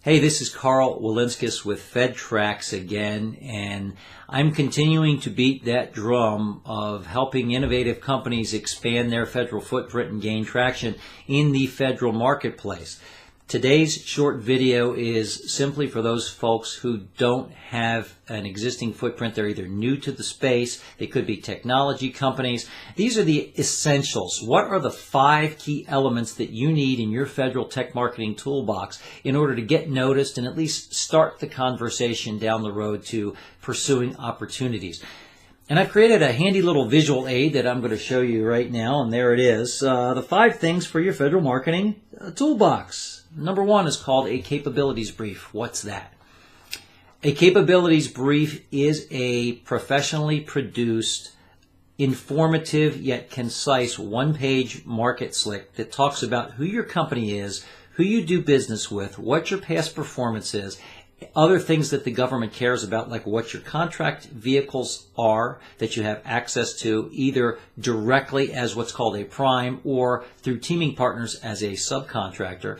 Hey, this is Carl Walenskas with FedTrax again, and I'm continuing to beat that drum of helping innovative companies expand their federal footprint and gain traction in the federal marketplace. Today's short video is simply for those folks who don't have an existing footprint. They're either new to the space, they could be technology companies. These are the essentials. What are the 5 key elements that you need in your federal tech marketing toolbox in order to get noticed and at least start the conversation down the road to pursuing opportunities? And I've created a handy little visual aid that I'm going to show you right now, and there it is. The 5 things for your federal marketing toolbox. Number 1 is called a capabilities brief. What's that? A capabilities brief is a professionally produced, informative yet concise one-page market slick that talks about who your company is, who you do business with, what your past performance is, other things that the government cares about, like what your contract vehicles are that you have access to either directly as what's called a prime or through teaming partners as a subcontractor,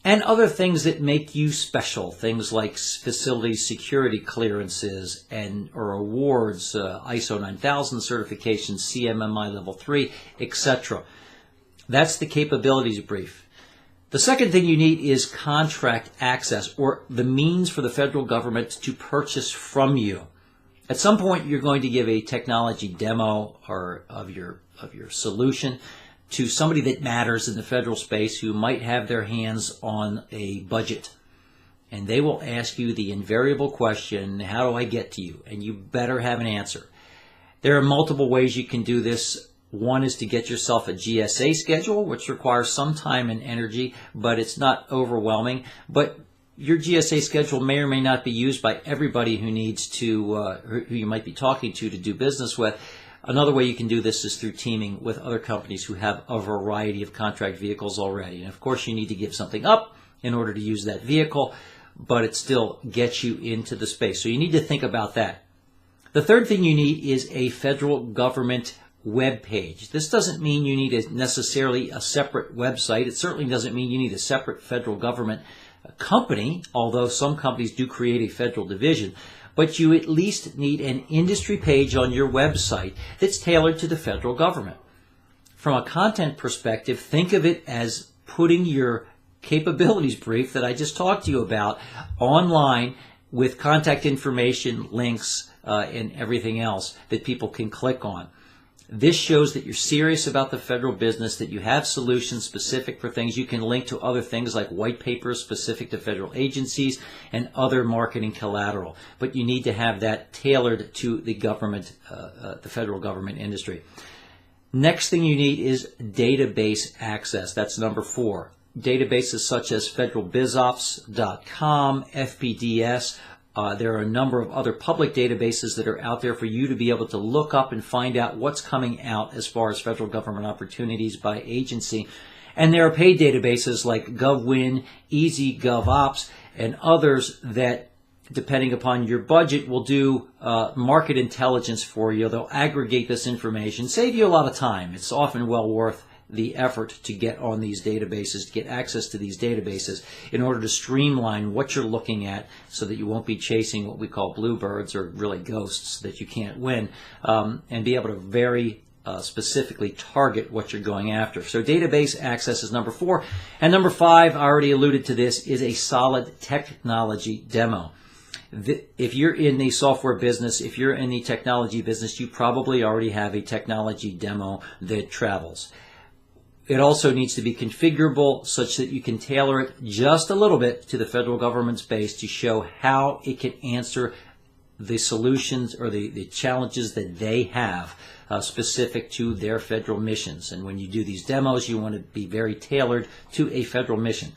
and other things that make you special, things like facility security clearances or awards, ISO 9000 certifications, CMMI level 3, etc. That's the capabilities brief. The second thing you need is contract access, or the means for the federal government to purchase from you. At some point, you're going to give a technology demo of your solution to somebody that matters in the federal space who might have their hands on a budget. And they will ask you the invariable question, how do I get to you? And you better have an answer. There are multiple ways you can do this. One is to get yourself a GSA schedule, which requires some time and energy, but it's not overwhelming. But your GSA schedule may or may not be used by everybody who needs to, who you might be talking to do business with. Another way you can do this is through teaming with other companies who have a variety of contract vehicles already. And of course, you need to give something up in order to use that vehicle, but it still gets you into the space. So you need to think about that. The third thing you need is a federal government web page. This doesn't mean you need necessarily a separate website. It certainly doesn't mean you need a separate federal government company, although some companies do create a federal division. But you at least need an industry page on your website that's tailored to the federal government. From a content perspective, think of it as putting your capabilities brief that I just talked to you about online with contact information, links, and everything else that people can click on. This shows that you're serious about the federal business, that you have solutions specific for things. You can link to other things like white papers specific to federal agencies and other marketing collateral. But you need to have that tailored to the government, the federal government industry. Next thing you need is database access. That's number 4. Databases such as federalbizops.com, FPDS. There are a number of other public databases that are out there for you to be able to look up and find out what's coming out as far as federal government opportunities by agency. And there are paid databases like GovWin, EasyGovOps, and others that, depending upon your budget, will do market intelligence for you. They'll aggregate this information, save you a lot of time. It's often well worth the effort to get on these databases, to get access to these databases in order to streamline what you're looking at so that you won't be chasing what we call bluebirds, or really ghosts that you can't win, and be able to very specifically target what you're going after. So database access is number 4. And number 5, I already alluded to this, is a solid technology demo. If you're in the software business, if you're in the technology business, you probably already have a technology demo that travels. It also needs to be configurable such that you can tailor it just a little bit to the federal government's base to show how it can answer the solutions or the challenges that they have specific to their federal missions. And when you do these demos, you want to be very tailored to a federal mission.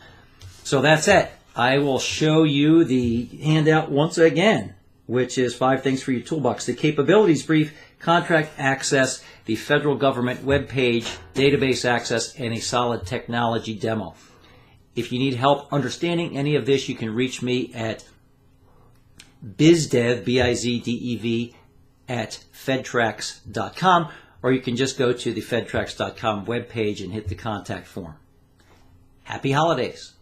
So that's it. I will show you the handout once again, which is 5 things for your toolbox. The capabilities brief, contract access, the federal government web page, database access, and a solid technology demo. If you need help understanding any of this, you can reach me at bizdev, B-I-Z-D-E-V, at fedtrax.com, or you can just go to the fedtrax.com webpage and hit the contact form. Happy holidays.